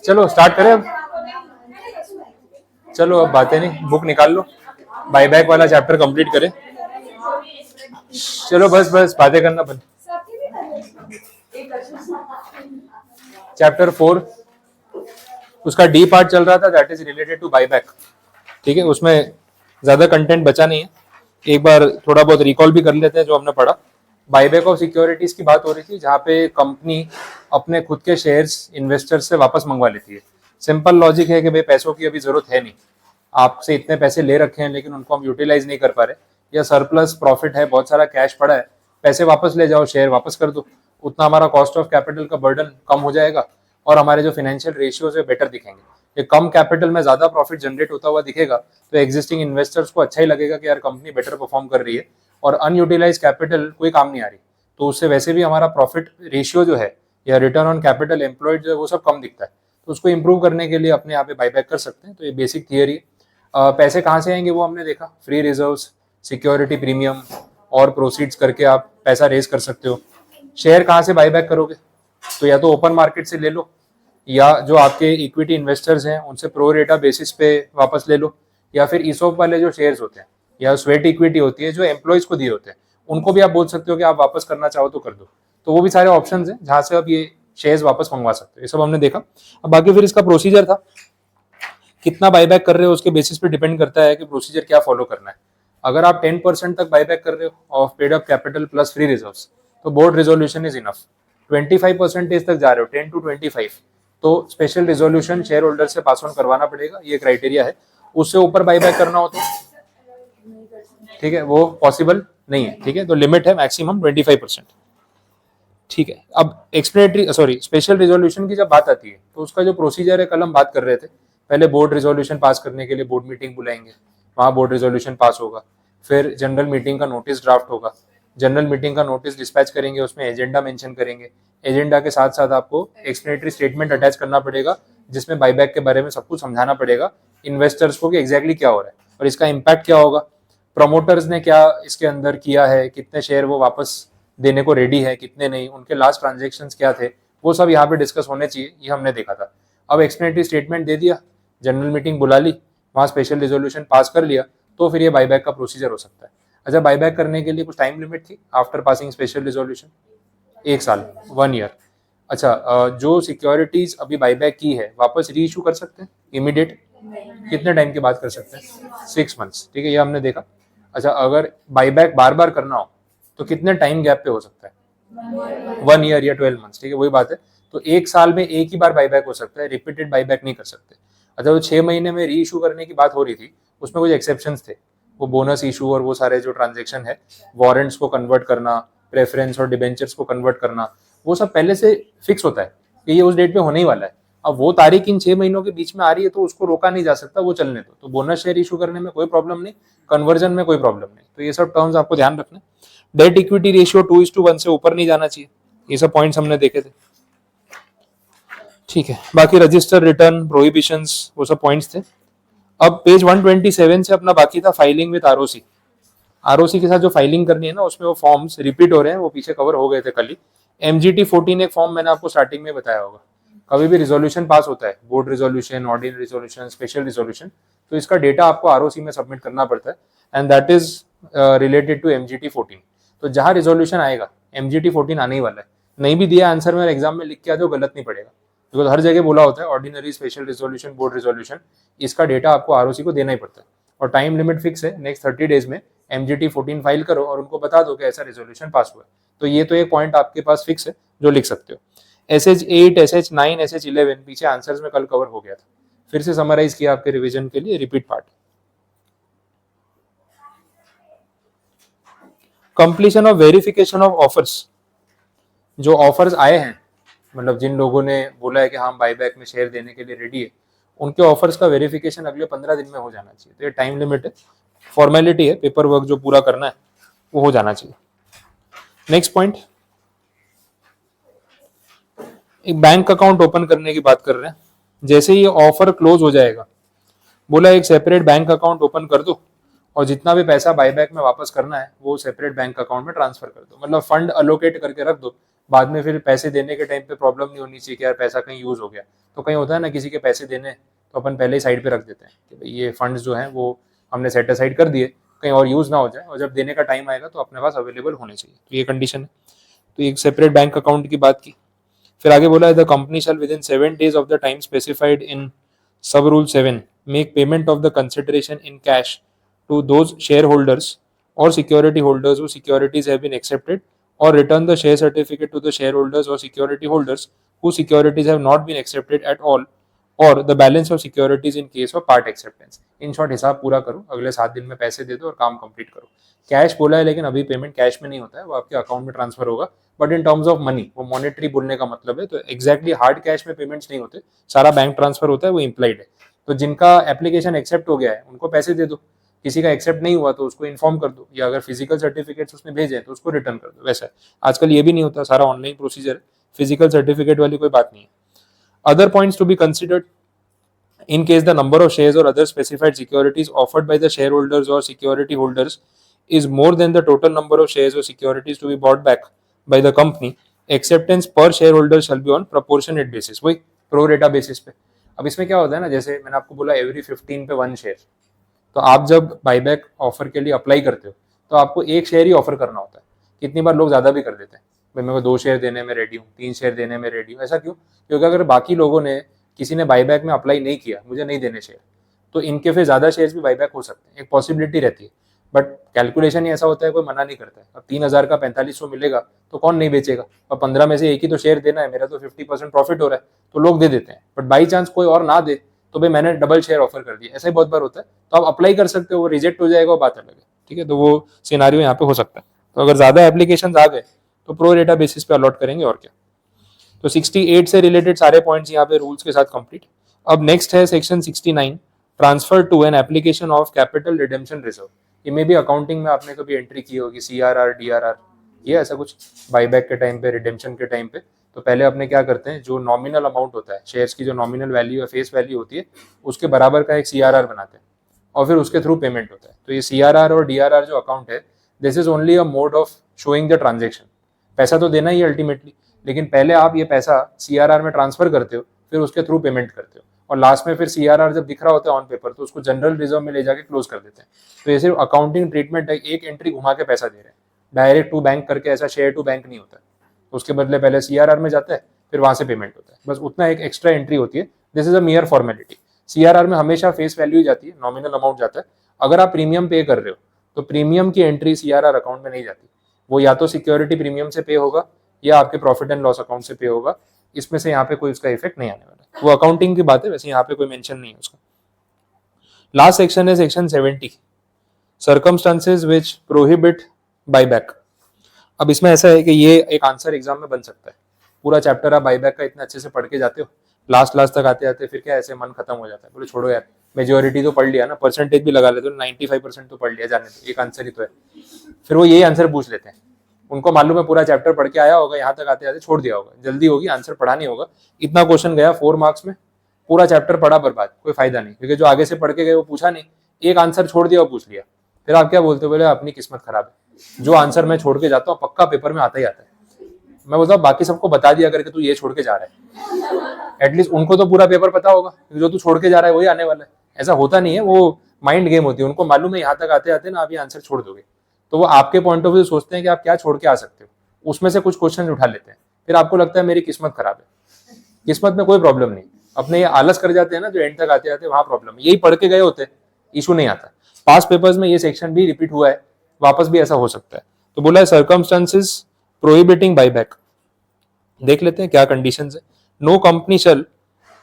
चलो स्टार्ट करें अब। चलो अब बातें नहीं, बुक निकाल लो, बाईबैक वाला चैप्टर कंप्लीट करें। चलो बस बस बातें करना बंद। चैप्टर 4 उसका डी पार्ट चल रहा था, that is related to buyback. ठीक है, उसमें ज्यादा कंटेंट बचा नहीं है, एक बार थोड़ा बहुत रिकॉल भी कर लेते हैं जो हमने पढ़ा। बाईबैक ऑफ सिक्योरिटीज की बात हो रही थी, जहाँ पे कंपनी अपने खुद के शेयर्स इन्वेस्टर्स से वापस मंगवा लेती है। सिंपल लॉजिक है कि भाई पैसों की अभी जरूरत है नहीं, आपसे इतने पैसे ले रखे हैं लेकिन उनको हम यूटिलाइज नहीं कर पा रहे, या सरप्लस प्रॉफिट है, बहुत सारा कैश पड़ा है, पैसे वापस ले जाओ, शेयर वापस कर दो, उतना हमारा कॉस्ट ऑफ कैपिटल का बर्डन कम हो जाएगा और हमारे जो फाइनेंशियल रेशियोज है बेटर दिखेंगे। ये कम कैपिटल में ज्यादा प्रॉफिट जनरेट होता हुआ दिखेगा तो एग्जिस्टिंग इन्वेस्टर्स को अच्छा ही लगेगा कि यार कंपनी बेटर परफॉर्म कर रही है और अनयूटिलाइज कैपिटल कोई काम नहीं आ रही, तो उससे वैसे भी हमारा प्रॉफिट रेशियो जो है या रिटर्न ऑन कैपिटल एम्प्लॉयड जो है वो सब कम दिखता है, तो उसको इंप्रूव करने के लिए अपने यहाँ पे बाईबैक कर सकते हैं। तो ये बेसिक थियरी है। पैसे कहाँ से आएंगे वो हमने देखा, फ्री रिजर्व्स, सिक्योरिटी प्रीमियम और प्रोसीड्स करके आप पैसा रेज कर सकते हो। शेयर कहाँ से बाईबैक करोगे, तो या तो ओपन मार्केट से ले लो, या जो आपके इक्विटी इन्वेस्टर्स हैं उनसे प्रो रेटा बेसिस पे वापस ले लो, या फिर ईसोप वाले जो शेयर्स होते हैं या स्वेट इक्विटी होती है जो एम्प्लॉयज को दिए होते हैं, उनको भी आप बोल सकते हो कि आप वापस करना चाहो तो कर दो। तो वो भी सारे ऑप्शंस हैं जहां से आप ये शेयर्स वापस मंगवा सकते हो। ये सब हमने देखा। अब बाकी फिर इसका प्रोसीजर था, कितना बाईबैक कर रहे हो उसके बेसिस पे डिपेंड करता है कि प्रोसीजर क्या फॉलो करना है। अगर आप 10% तक बाईबैक कर रहे हो of paid up capital plus free reserves, तो बोर्ड रिजोल्यूशन इज इनफ। 25% तक जा रहे हो, 10 to 25, तो स्पेशल रिजोल्यूशन शेयर होल्डर से पास ऑन करवाना पड़ेगा, ये क्राइटेरिया है। उससे ऊपर बाईबैक करना हो तो ठीक है, वो पॉसिबल नहीं है। ठीक है, तो लिमिट है मैक्सिमम 25%। ठीक है, अब एक्सप्लेनेटरी स्पेशल रिजोल्यूशन की जब बात आती है तो उसका जो प्रोसीजर है, कल हम बात कर रहे थे, पहले बोर्ड रिजोल्यूशन पास करने के लिए बोर्ड मीटिंग बुलाएंगे, वहाँ बोर्ड रिजोल्यूशन पास होगा, फिर जनरल मीटिंग का नोटिस ड्राफ्ट होगा, जनरल मीटिंग का नोटिस डिस्पैच करेंगे, उसमें एजेंडा मेंशन करेंगे, एजेंडा के साथ साथ आपको एक्सप्लेनेटरी स्टेटमेंट अटैच करना पड़ेगा जिसमें बाईबैक के बारे में सब कुछ समझाना पड़ेगा इन्वेस्टर्स को कि एग्जैक्टली क्या हो रहा है और इसका इम्पैक्ट क्या होगा, प्रमोटर्स ने क्या इसके अंदर किया है, कितने शेयर वो वापस देने को रेडी है, कितने नहीं, उनके लास्ट ट्रांजेक्शन्स क्या थे, वो सब यहाँ पे डिस्कस होने चाहिए, ये हमने देखा था। अब एक्सप्लेनेटरी स्टेटमेंट दे दिया, जनरल मीटिंग बुला ली, वहाँ स्पेशल रिजोल्यूशन पास कर लिया, तो फिर ये बाईबैक का प्रोसीजर हो सकता है। अच्छा, बाईबैक करने के लिए कुछ टाइम लिमिट थी आफ्टर पासिंग स्पेशल रिजोल्यूशन, 1 साल, 1 ईयर। अच्छा, जो सिक्योरिटीज अभी बाईबैक की है वापस री इशू कर सकते हैं इमीडिएट, कितने टाइम के बाद कर सकते हैं, 6 मंथ्स। ठीक है, ये हमने देखा। अच्छा, अगर बाईबैक बार बार करना हो तो कितने टाइम गैप पे हो सकता है, 1 ईयर या 12 मंथ्स। ठीक है, वही बात है, तो 1 साल में एक ही बार बाईबैक हो सकता है, रिपीटेड बाईबैक नहीं कर सकते। अच्छा, तो 6 महीने में री इशू करने की बात हो रही थी, उसमें कुछ एक्सेप्शंस थे, वो बोनस इशू और वो सारे जो ट्रांजेक्शन है, वारंट्स को कन्वर्ट करना, प्रेफरेंस और डिबेंचर्स को कन्वर्ट करना, वो सब पहले से फिक्स होता है कि ये उस डेट पे होने ही वाला है। अब वो तारीख इन 6 महीनों के बीच में आ रही है तो उसको रोका नहीं जा सकता, वो चलने दो। तो बोनस शेयर इशू करने में कोई प्रॉब्लम नहीं, कन्वर्जन में कोई प्रॉब्लम नहीं। तो ये सब टर्म्स आपको ध्यान रखना। डेट इक्विटी रेशियो 2:1 से ऊपर नहीं जाना चाहिए, ये सब पॉइंट्स हमने देखे थे। ठीक है, बाकी रजिस्टर, रिटर्न, प्रोहिबिशंस, वो सब पॉइंट्स थे। अब पेज 127 से अपना बाकी था फाइलिंग विद आरओसी। आरओसी के साथ जो फाइलिंग करनी है ना, उसमें वो फॉर्म्स रिपीट हो रहे हैं, वो पीछे कवर हो गए थे कल ही। MGT 14 एक फॉर्म मैंने आपको स्टार्टिंग में बताया होगा, कभी भी रिजोल्यूशन पास होता है, board resolution, ordinary resolution, special resolution, तो इसका डेटा आपको आरओसी में सबमिट करना पड़ता है, and that is related to MGT 14। तो जहां रिजोल्यूशन आएगा MGT 14 आने ही वाला है, नहीं भी दिया आंसर में एग्जाम में लिख के आ जाओ, गलत नहीं पड़ेगा, बिकॉज हर जगह बोला होता है ordinary, special resolution, board resolution, इसका डेटा आपको आरओसी को देना ही पड़ता है। और टाइम लिमिट फिक्स है, नेक्स्ट 30 डेज में MGT 14 फाइल करो और उनको बता दो कि ऐसा रिजोल्यूशन पास हुआ है। तो ये तो एक पॉइंट आपके पास फिक्स है जो लिख सकते हो। SH8, SH9, SH11 पीछे आंसर्स में कल कवर हो गया था, फिर से समराइज किया आपके रिवीजन के लिए, repeat part. Completion of verification of offers, जो ऑफर्स आए हैं, मतलब जिन लोगों ने बोला है कि हम बाईबैक में शेयर देने के लिए रेडी है, उनके ऑफर्स का वेरिफिकेशन अगले 15 दिन में हो जाना चाहिए। तो ये टाइम लिमिट है, फॉर्मेलिटी है, पेपर वर्क जो पूरा करना है वो हो जाना चाहिए। नेक्स्ट पॉइंट, एक बैंक अकाउंट ओपन करने की बात कर रहे हैं। जैसे ये ऑफर क्लोज हो जाएगा, बोला एक सेपरेट बैंक अकाउंट ओपन कर दो और जितना भी पैसा बाईबैक में वापस करना है वो सेपरेट बैंक अकाउंट में ट्रांसफर कर दो, मतलब फंड अलोकेट करके रख दो बाद में फिर पैसे देने के टाइम पे प्रॉब्लम नहीं होनी चाहिए कि यार पैसा कहीं यूज हो गया। तो कहीं होता है ना किसी के पैसे देने तो अपन पहले ही साइड पे रख देते हैं कि भाई ये फंड्स जो हैं वो हमने सेट असाइड कर दिए, कहीं और यूज ना हो जाए, और जब देने का टाइम आएगा तो अपने पास अवेलेबल होने चाहिए। तो ये कंडीशन है। तो एक सेपरेट बैंक अकाउंट की बात की। फिर आगे बोला है the company shall within 7 days of the time specified in sub rule 7 make payment of the consideration in cash to those shareholders or security holders whose securities have been accepted, or return the share certificate to the shareholders or security holders whose securities have not been accepted at all, or the balance of securities in case of part acceptance. In short हिसाब पूरा करो, अगले 7 दिन में पैसे दे दो और काम कंप्लीट करो। कैश बोला है लेकिन अभी पेमेंट कैश में नहीं होता है, वो आपके अकाउंट में ट्रांसफर होगा, but in terms of money, वो मॉनेटरी बोलने का मतलब है। तो एग्जैक्टली हार्ड कैश में पेमेंट्स नहीं होते, सारा बैंक ट्रांसफर होता है, वो इम्प्लाइड है। तो जिनका एप्लीकेशन एक्सेप्ट हो गया है उनको पैसे दे दो, किसी का एक्सेप्ट नहीं हुआ तो उसको इन्फॉर्म कर दो, या अगर फिजिकल सर्टिफिकेट्स उसने भेजे तो उसको रिटर्न कर दो। वैसा है आजकल ये भी नहीं होता, सारा ऑनलाइन प्रोसीजर है, फिजिकल सर्टिफिकेट वाली कोई बात नहीं है। Other points to be considered in case the number of shares or other specified securities offered by the shareholders or security holders is more than the total number of shares or securities to be bought back by the company, acceptance per shareholder shall be on proportionate basis, वही pro rata basis पे। अब इसमें क्या होता है ना, जैसे मैंने आपको बोला एवरी 15 पे 1 शेयर, तो आप जब बाईबैक ऑफर के लिए अप्लाई करते हो तो आपको 1 शेयर ही ऑफर करना होता है। कितनी बार लोग ज़्यादा भी कर देते हैं, भाई मेरे को 2 शेयर देने में रेडी हूँ, 3 शेयर देने में रेडी हूँ। ऐसा क्यों? क्योंकि अगर बाकी लोगों ने, किसी ने बाईबैक में अप्लाई नहीं किया, मुझे नहीं देने शेयर, तो इनके फिर ज़्यादा शेयर्स भी बाईबैक हो सकते हैं, एक पॉसिबिलिटी रहती है। बट कैलकुलेशन ही ऐसा होता है, कोई मना नहीं करता है। अब 3000 का 4500 मिलेगा तो कौन नहीं बेचेगा, और 15 में से एक ही तो शेयर देना है, मेरा तो 50% प्रॉफिट हो रहा है, तो लोग दे देते हैं। बट बाई चांस कोई और ना दे तो भाई मैंने डबल शेयर ऑफर कर दिया, ऐसा ही बहुत बार होता है। तो आप अप्लाई कर सकते हो, वो रिजेक्ट हो जाएगा, वो बात अलग है, ठीक है। तो वो सिनारियो यहाँ पे हो सकता है। तो अगर ज्यादा एप्लीकेशन आ गए तो प्रो रेटा बेसिस पे अलॉट करेंगे, और क्या। तो 68 से रिलेटेड सारे पॉइंट्स यहाँ पे रूल्स के साथ कंप्लीट। अब नेक्स्ट है section 69, transfer to an application of capital redemption reserve. ये में भी अकाउंटिंग में आपने कभी एंट्री की होगी, CRR DRR, ये ऐसा कुछ बाईबैक के टाइम पे, रिडेम्पशन के टाइम पे। तो पहले अपने क्या करते हैं, जो नॉमिनल अमाउंट होता है शेयर्स की, जो नॉमिनल वैल्यू है, फेस वैल्यू होती है, उसके बराबर का एक CRR बनाते हैं, और फिर उसके थ्रू पेमेंट होता है। तो ये CRR और DRR जो अकाउंट है, this is only a mode of showing the transaction. पैसा तो देना ही है अल्टीमेटली, लेकिन पहले आप ये पैसा CRR में ट्रांसफर करते हो, फिर उसके थ्रू पेमेंट करते हो, और लास्ट में फिर CRR जब दिख रहा होता है ऑन पेपर तो उसको जनरल रिजर्व में ले जाके क्लोज कर देते हैं। तो ये सिर्फ अकाउंटिंग ट्रीटमेंट है, एक एंट्री घुमा के पैसा दे रहे हैं, डायरेक्ट टू बैंक करके, ऐसा शेयर टू बैंक नहीं होता है। उसके बदले पहले CRR में जाता है, फिर वहां से पेमेंट होता है, बस उतना एक एक्स्ट्रा एंट्री होती है। This is a मियर formality. CRR में हमेशा फेस वैल्यू ही जाती है, नॉमिनल अमाउंट जाता है। अगर आप प्रीमियम पे कर रहे हो तो प्रीमियम की एंट्री CRR अकाउंट में नहीं जाती, वो या तो सिक्योरिटी प्रीमियम से पे होगा या आपके प्रॉफिट एंड लॉस अकाउंट से पे होगा। इसमें से यहाँ पे कोई उसका इफेक्ट नहीं आने वाला, वो अकाउंटिंग की बात है, वैसे यहाँ पे कोई मेंशन नहीं है उसका। लास्ट सेक्शन है सेक्शन 70, सर्कमस्टांसेस विच प्रोहिबिट बाईबैक। अब इसमें ऐसा है कि ये एक आंसर एग्जाम में बन सकता है। पूरा चैप्टर आप बाईबैक का इतना अच्छे से पढ़ के जाते हो, लास्ट तक आते आते फिर क्या ऐसे मन खत्म हो जाता है, बोले छोड़ो यार, मेजोरिटी तो पढ़ लिया ना, परसेंटेज भी लगा लेते हो, 95% तो पढ़ लिया, जाने दो, एक आंसर ही तो है। फिर वो यही आंसर पूछ लेते हैं, उनको मालूम है पूरा चैप्टर पढ़ के आया होगा, यहाँ तक आते आते छोड़ दिया होगा, जल्दी होगी, आंसर पढ़ा नहीं होगा, इतना क्वेश्चन गया 4 मार्क्स में, पूरा चैप्टर पढ़ा बर्बाद, कोई फायदा नहीं, क्योंकि जो आगे से पढ़ के गए वो पूछा नहीं, एक आंसर छोड़ दिया वो पूछ लिया। फिर आप क्या बोलते हो, बोले अपनी किस्मत खराब है, जो आंसर मैं छोड़ के जाता हूँ पक्का पेपर में आता ही आता है। मैं बोलता हूँ बाकी सबको बता दिया करके तू ये छोड़ के जा रहा है, एटलीस्ट उनको तो पूरा पेपर पता होगा, जो तू छोड़ के जा रहा है वही आने वाला है। ऐसा होता नहीं है, वो माइंड गेम होती है, उनको मालूम है यहाँ तक आते आते ना आप ये आंसर छोड़ दोगे, तो वो आपके पॉइंट ऑफ व्यू सोचते हैं कि आप क्या छोड़ के आ सकते हो, उसमें से कुछ क्वेश्चन उठा लेते हैं, फिर आपको लगता है मेरी किस्मत खराब है। किस्मत में कोई प्रॉब्लम नहीं, अपने ये आलस कर जाते हैं ना जो एंड तक आते आते, वहां प्रॉब्लम, यही पढ़ के गए होते इशू नहीं आता। पास पेपर्स में ये सेक्शन भी रिपीट हुआ है, वापस भी ऐसा हो सकता है। तो बोला है सर्कमस्टांसेस प्रोहिबिटिंग बाईबैक, देख लेते हैं क्या कंडीशंस है। नो कंपनी शैल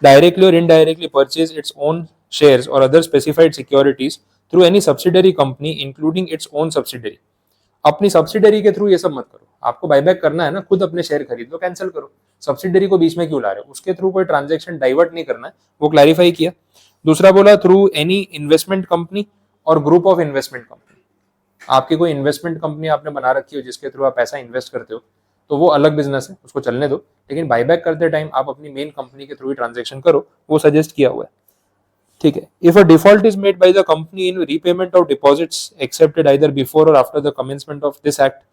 डायरेक्टली और indirectly purchase its own shares और other specified securities through any subsidiary company including its own subsidiary. अपनी सब्सिडरी के थ्रू ये सब मत करो, आपको बाईबैक करना है ना, खुद अपने शेयर खरीद लो, कैंसिल करो, सब्सिडरी को बीच में क्यों ला रहे हो, उसके थ्रू कोई ट्रांजैक्शन डाइवर्ट नहीं करना है, वो क्लैरिफाई किया। दूसरा बोला थ्रू एनी इन्वेस्टमेंट कंपनी और ग्रुप ऑफ इन्वेस्टमेंट कंपनी, आपकी कोई इन्वेस्टमेंट कंपनी आपने बना रखी हो जिसके थ्रू आप पैसा इन्वेस्ट करते हो, तो वो अलग बिजनेस है, उसको चलने दो, लेकिन बाईबैक करते टाइम आप अपनी मेन कंपनी के थ्रू ही ट्रांजैक्शन करो, वो सजेस्ट किया हुआ है, ठीक है। If a default is made by the company in repayment of deposits accepted either before or after the commencement of this act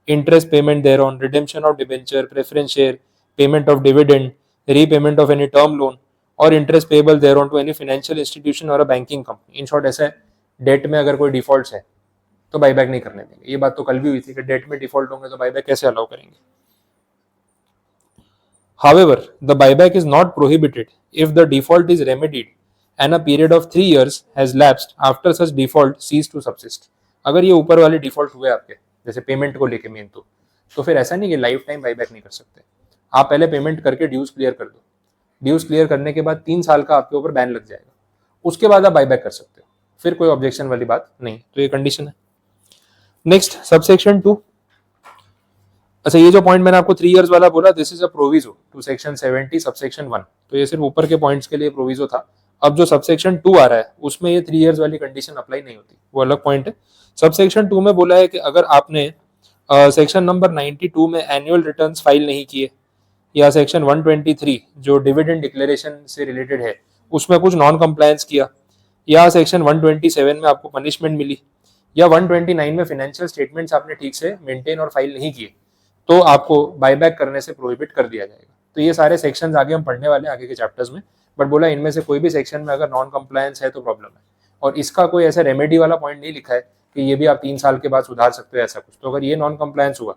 interest payment thereon, redemption of debenture, preference share, payment of dividend, repayment of any term loan और interest payable thereon to any financial institution or a banking company. In short ऐसा है, date में अगर कोई default है तो buyback नहीं करने देंगे. ये बात तो कल भी हुई थी कि डेट में डिफॉल्ट होंगे तो बाईबैक कैसे अलाउ करेंगे. However, the buyback is not prohibited if the default is remedied and a period of 3 years has lapsed after such default cease to subsist. अगर ये ऊपर वाले डिफॉल्ट हुए आपके जैसे पेमेंट को लेके मेन तो फिर ऐसा नहीं कि लाइफ टाइम बाईबैक नहीं कर सकते. आप पहले पेमेंट करके ड्यूज क्लियर कर दो. ड्यूज क्लियर करने के बाद 3 साल का आपके ऊपर बैन लग जाएगा. उसके बाद आप बाईबैक कर सकते हो. फिर कोई ऑब्जेक्शन वाली बात नहीं. तो ये कंडीशन है. Next subsection 2. अच्छा, ये जो पॉइंट मैंने आपको 3 इयर्स वाला बोला, this is a proviso to section 70 subsection 1. तो ये सिर्फ ऊपर के पॉइंट्स के लिए प्रोविजो था. अब जो सबसेक्शन 2 आ रहा है उसमें ये 3 इयर्स वाली कंडीशन अप्लाई नहीं होती, वो अलग पॉइंट है. सबसेक्शन 2 में बोला है कि अगर आपने सेक्शन नंबर 92 में एनुअल रिटर्न्स फाइल नहीं किए या सेक्शन 123 जो डिविडेंड डिक्लेरेशन से रिलेटेड है उसमें कुछ नॉन कंप्लायंस किया, या सेक्शन 127 में आपको पनिशमेंट मिली, या 129 में फाइनेंशियल स्टेटमेंट्स आपने ठीक से मेंटेन और फाइल नहीं किए, तो आपको बायबैक करने से प्रोहिबिट कर दिया जाएगा. तो ये सारे सेक्शंस आगे हम पढ़ने वाले हैं आगे के चैप्टर्स में. बट बोला इनमें से कोई भी सेक्शन में अगर नॉन कंप्लायंस है तो प्रॉब्लम है. और इसका कोई ऐसा रेमेडी वाला पॉइंट नहीं लिखा है कि ये भी आप 3 साल के बाद सुधार सकते हो ऐसा कुछ. तो अगर ये नॉन कंप्लायंस हुआ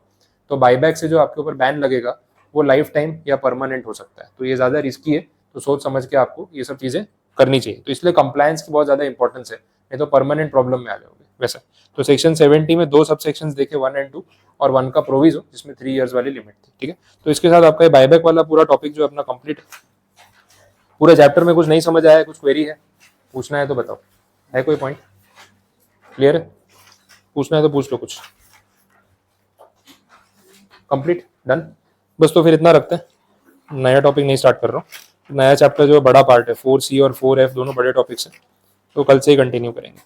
तो बायबैक से जो आपके ऊपर बैन लगेगा वो लाइफ टाइम या परमानेंट हो सकता है. तो ये ज़्यादा रिस्की है. तो सोच समझ के आपको ये सब चीज़ें करनी चाहिए. तो इसलिए कंप्लायंस की बहुत ज़्यादा इंपॉर्टेंस है, नहीं तो परमानेंट प्रॉब्लम में आ जाओगे वैसा. तो सेक्शन 70 में 2 सब सेक्शंस देखे, 1 और 2, और 1 का प्रोविजो जिसमें 3 इयर्स वाली लिमिट थी. ठीक है. तो इसके साथ आपका बायबैक वाला पूरा टॉपिक जो अपना कंप्लीट. पूरे चैप्टर में कुछ नहीं समझ आया है, कुछ क्वेरी है, पूछना है तो बताओ. है कोई पॉइंट क्लियर है? पूछना है तो पूछ लो. कुछ कंप्लीट डन. बस तो फिर इतना रखते हैं, नया टॉपिक नहीं स्टार्ट कर रहा हूँ. नया चैप्टर जो बड़ा पार्ट है 4C और 4F दोनों बड़े टॉपिक्स हैं, तो कल से ही कंटिन्यू करेंगे.